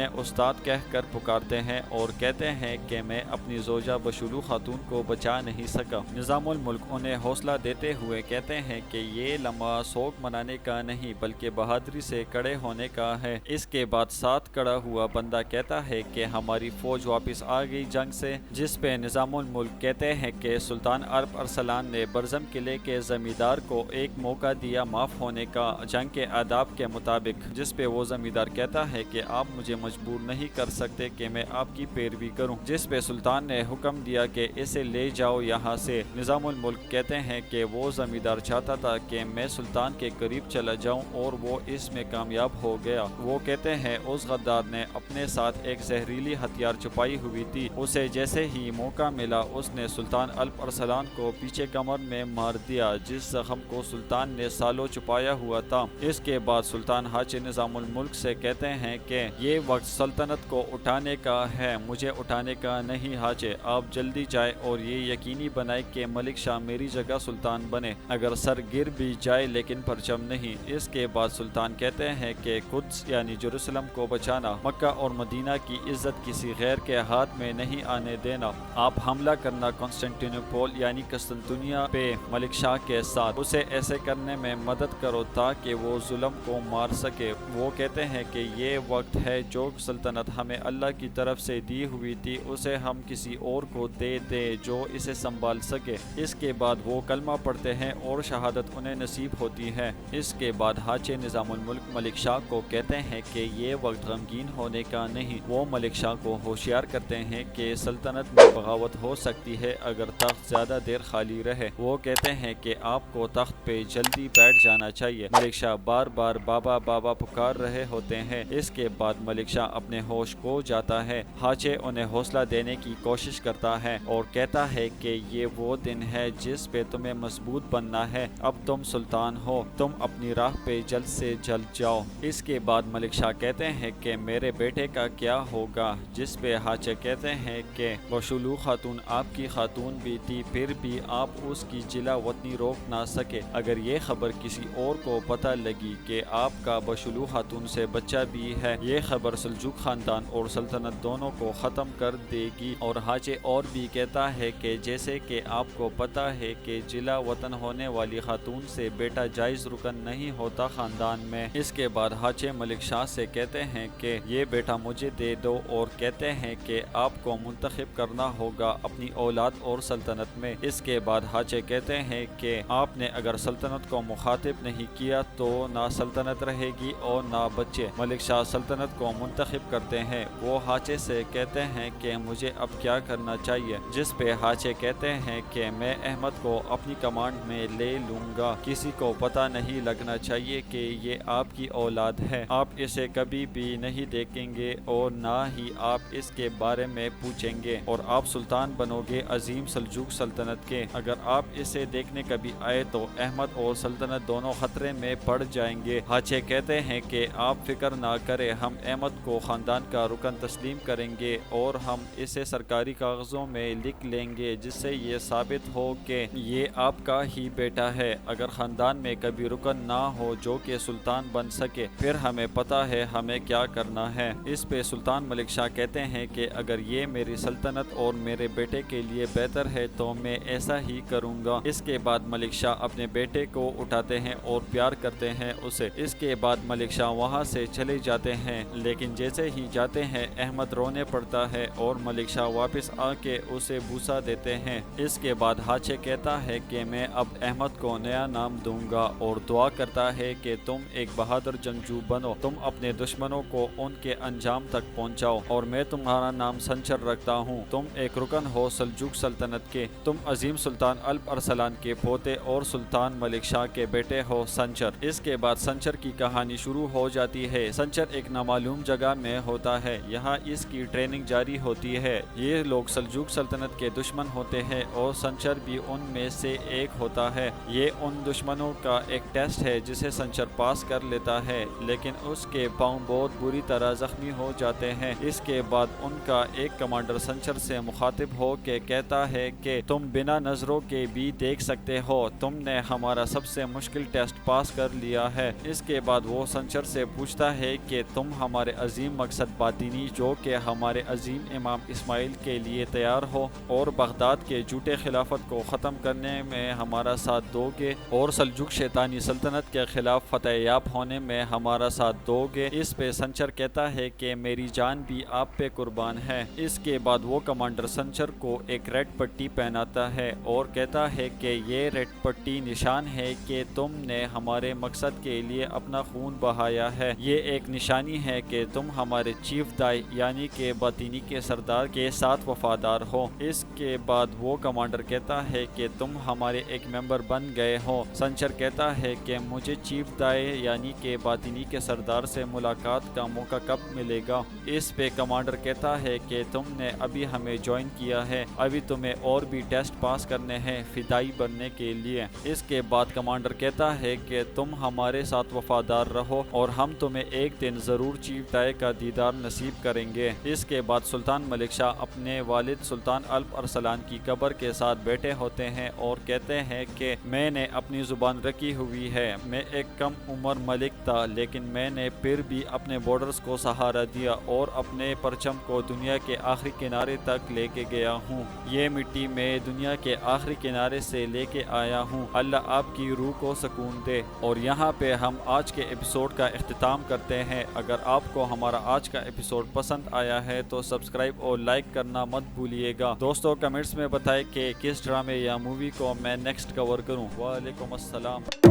انہیں استاد کہہ کر پکارتے ہیں اور کہتے ہیں کہ میں اپنی زوجہ بشولو خاتون کو بچا نہیں سکا۔ نظام الملک انہیں حوصلہ دیتے ہوئے کہتے ہیں کہ یہ لمحہ سوگ منانے کا نہیں بلکہ بہادری سے کھڑے ہونے کا ہے۔ اس کے بعد ساتھ کھڑا ہوا بندہ کہتا ہے کہ ہماری فوج واپس آ گئی جنگ سے، جس پہ نظام الملک کہتے ہیں کہ سلطان عرب ارسلان نے برزم قلعے کے زمیندار کو ایک موقع دیا معاف ہونے کا جنگ کے آداب کے مطابق، جس پہ وہ زمیندار کہتا ہے کہ آپ مجھے مجبور نہیں کر سکتے کہ میں آپ کی پیروی کروں، جس پہ سلطان نے حکم دیا کہ اسے لے جاؤ یہاں سے۔ نظام الملک کہتے ہیں کہ وہ زمیندار چاہتا تھا کہ میں سلطان کے قریب چلا جاؤں اور وہ اس میں کامیاب ہو گیا۔ وہ کہتے ہیں اس غدار نے اپنے ساتھ ایک زہریلی ہتھیار چھپائی ہوئی تھی، اسے جیسے ہی موقع ملا اس نے سلطان الپ ارسلان کو پیچھے کمر میں مار دیا، جس زخم کو سلطان نے سالوں چھپایا ہوا تھا۔ اس کے بعد سلطان ہاچے نظام الملک سے کہتے ہیں کہ یہ وقت سلطنت کو اٹھانے کا ہے، مجھے اٹھانے کا نہیں ہاچے، آپ جلدی جائیں اور یہ یقینی بنائیں کہ ملک شاہ میری جگہ سلطان بنے، اگر سر گر بھی جائے لیکن پرچم نہیں۔ اس کے بعد سلطان کہتے ہیں کہ قدس یعنی جروسلم کو بچانا، مکہ اور مدینہ کی عزت کسی غیر کے ہاتھ میں نہیں آنے دینا، آپ حملہ کرنا کنسٹنٹینوپول یعنی قسطنطنیہ پہ ملک شاہ کے ساتھ، اسے ایسے کرنے میں مدد کرو تاکہ وہ ظلم کو مار سکے۔ وہ کہتے ہیں کہ یہ وقت ہے جو سلطنت ہمیں اللہ کی طرف سے دی ہوئی تھی اسے ہم کسی اور کو دے دیں جو اسے سنبھال سکے۔ اس کے بعد وہ کلمہ پڑھتے ہیں اور شہادت انہیں نصیب ہوتی ہے۔ اس کے بعد ہاچے نظام الملک ملک شاہ کو کہتے ہیں کہ یہ وقت غمگین ہونے کا نہیں۔ وہ ملک شاہ کو ہوشیار کرتے ہیں کہ سلطنت میں بغاوت ہو سکتی ہے اگر تخت زیادہ دیر خالی رہے۔ وہ کہتے ہیں کہ آپ کو تخت پہ جلدی بیٹھ جانا چاہیے۔ ملک شاہ بار بار بابا بابا پکار رہے ہوتے ہیں۔ اس کے بعد ملک شاہ اپنے ہوش کھو جاتا ہے۔ ہاچے انہیں حوصلہ دینے کی کوشش کرتا ہے اور کہتا ہے کہ یہ وہ دن ہے جس پہ تمہیں مضبوط بننا ہے، اب تم سلطان ہو، تم اپنی راہ پہ جلد سے جلد جاؤ۔ اس کے بعد ملک شاہ کہتے ہیں کہ میرے بیٹے کا کیا ہوگا، جس پہ ہاچے کہتے ہیں کہ بشولو خاتون آپ کی خاتون بھی تھی، پھر بھی آپ اس کی جلا وطنی روک نہ سکے، اگر یہ خبر کسی اور کو پتہ لگی کہ آپ کا بشولو خاتون سے بچہ بھی ہے، یہ خبر سلجوق خاندان اور سلطنت دونوں کو ختم کر دے گی۔ اور ہاچے اور بھی کہتا ہے کہ جیسے کہ آپ کو پتہ ہے کہ جلا وطن ہونے والی خاتون سے بیٹا جائز رکن نہیں ہوتا خاندان میں۔ اس کے بعد ہاچے ملک شاہ سے کہتے ہیں کہ یہ بیٹا مجھے دے دو اور کہتے ہیں کہ آپ کو منتخب کرنا ہوگا اپنی اولاد اور سلطنت میں۔ اس کے بعد ہاچے کہتے ہیں کہ آپ نے اگر سلطنت کو مخاطب نہیں کیا تو نہ سلطنت رہے گی اور نہ بچے۔ ملک شاہ سلطنت کو منتخب کرتے ہیں۔ وہ ہاچے سے کہتے ہیں کہ مجھے اب کیا کرنا چاہیے، جس پہ ہاچے کہتے ہیں کہ میں احمد کو اپنی کمانڈ میں لے لوں گا، کسی کو پتہ نہیں لگنا چاہیے کہ یہ آپ کی اولاد ہے، آپ اسے کبھی بھی نہیں دیکھیں گے اور نہ ہی آپ اس کے بارے میں پوچھیں گے، اور آپ سلطان بنو گے عظیم سلجوق سلطنت کے۔ اگر آپ اسے دیکھنے کبھی آئے تو احمد اور سلطنت دونوں خطرے میں پڑ جائیں گے۔ ہاچے کہتے ہیں کہ آپ فکر نہ کریں، ہم احمد کو خاندان کا رکن تسلیم کریں گے اور ہم اسے سرکاری کاغذوں میں لکھ لیں گے جس سے یہ ثابت ہو کہ یہ آپ کا ہی بیٹا ہے۔ اگر خاندان میں کبھی رکن نہ ہو جو کہ سلطان بن سکے، پھر ہمیں پتہ ہے ہمیں کیا کرنا ہے۔ اس پہ سلطان ملک شاہ کہتے ہیں کہ اگر یہ میری سلطنت اور میرے بیٹے کے لیے بہتر ہے تو میں ایسا ہی کروں گا۔ اس کے بعد ملک شاہ اپنے بیٹے کو اٹھاتے ہیں اور پیار کرتے ہیں اسے۔ اس کے بعد ملک شاہ وہاں سے چلے جاتے ہیں، لیکن جیسے ہی جاتے ہیں احمد رونے پڑتا ہے اور ملک شاہ واپس آ کے اسے بوسہ دیتے ہیں۔ اس کے بعد ہاچے کہتا ہے کہ میں اب احمد کو نیا نام دوں گا اور دعا کرتا ہے کہ تم ایک بہادر جنگجو بنو، تم اپنے دشمنوں کو ان کے انجام تک پہنچاؤ، اور میں تمہارا نام سنچر رکھتا ہوں، تم ایک رکن ہو سلجوق سلطنت کے، تم عظیم سلطان الپ ارسلان کے پوتے اور سلطان ملک شاہ کے بیٹے ہو سنچر۔ اس کے بعد سنچر کی کہانی شروع ہو جاتی ہے۔ سنچر ایک نامعلوم جگہ میں ہوتا ہے، یہاں اس کی ٹریننگ جاری ہوتی ہے۔ یہ لوگ سلجوق سلطنت کے دشمن ہوتے ہیں اور سنچر بھی ان میں سے ایک ہوتا ہے۔ یہ ان دشمنوں کا ایک ٹیسٹ ہے جسے سنچر پاس کر لیتا ہے، لیکن اس کے پاؤں بہت بری طرح زخمی ہو جاتے ہیں۔ اس کے بعد ان کا ایک کمانڈر سنچر سے مخاطب ہو کے کہتا ہے کہ تم بنا نظروں کے بھی دیکھ سکتے ہو، تم نے ہمارا سب سے مشکل ٹیسٹ پاس کر لیا ہے۔ اس کے بعد وہ سنچر سے پوچھتا ہے کہ تم ہمارے عظیم مقصد باطنی جو کہ ہمارے عظیم امام اسماعیل کے لیے تیار ہو، اور بغداد کے جھوٹے خلافت کو ختم کرنے میں ہمارا ساتھ دو گے، اور سلجوق شیطانی سلطنت کے خلاف فتح یاب ہونے میں ہمارا ساتھ دو گے۔ اس پہ سنچر کہتا ہے کہ میری جان بھی آپ پہ قربان ہے۔ اس کے بعد وہ کمانڈر سنچر کو ایک ریڈ پٹی پہناتا ہے اور کہتا ہے کہ یہ ریڈ پٹی نشان ہے کہ تم نے ہمارے مقصد کے لیے اپنا خون بہایا ہے، یہ ایک نشانی ہے کہ تم ہمارے چیف دائی یعنی کہ باطنی کے سردار کے ساتھ وفادار ہو۔ اس کے بعد وہ کمانڈر کہتا ہے کہ تم ہمارے ایک ممبر بن گئے ہو۔ سنچر کہتا ہے کہ مجھے چیف دائی یعنی کہ باطنی کے سردار سے ملاقات کا موقع کب ملے گا؟ اس پہ کمانڈر کہتا ہے کہ تم نے ابھی ہمیں جوائن کیا ہے، ابھی تمہیں اور بھی ٹیسٹ پاس کرنے ہیں فدائی بننے کے لیے۔ اس کے بعد کمانڈر کہتا ہے کہ تم ہمارے ساتھ وفادار رہو اور ہم تمہیں ایک دن ضرور چیف دائی کا دیدار نصیب کریں گے۔ اس کے بعد سلطان ملک شاہ اپنے والد سلطان الپ ارسلان کی قبر کے ساتھ بیٹھے ہوتے ہیں اور کہتے ہیں کہ میں نے اپنی زبان رکھی ہوئی ہے، میں ایک کم عمر ملک تھا لیکن میں نے پھر بھی اپنے بارڈرز کو سہارا دیا اور اپنے پرچم کو دنیا کے آخری کنارے تک لے کے گیا ہوں۔ یہ مٹی میں دنیا کے آخری کنارے سے لے کے آیا ہوں، اللہ آپ کی روح کو سکون دے۔ اور یہاں پہ ہم آج کے ایپیسوڈ کا اختتام کرتے ہیں۔ اگر آپ کو ہمارا آج کا ایپیسوڈ پسند آیا ہے تو سبسکرائب اور لائک کرنا مت بھولیے گا۔ دوستو کمنٹس میں بتائیں کہ کس ڈرامے یا مووی کو میں نیکسٹ کور کروں۔ وعلیکم السلام۔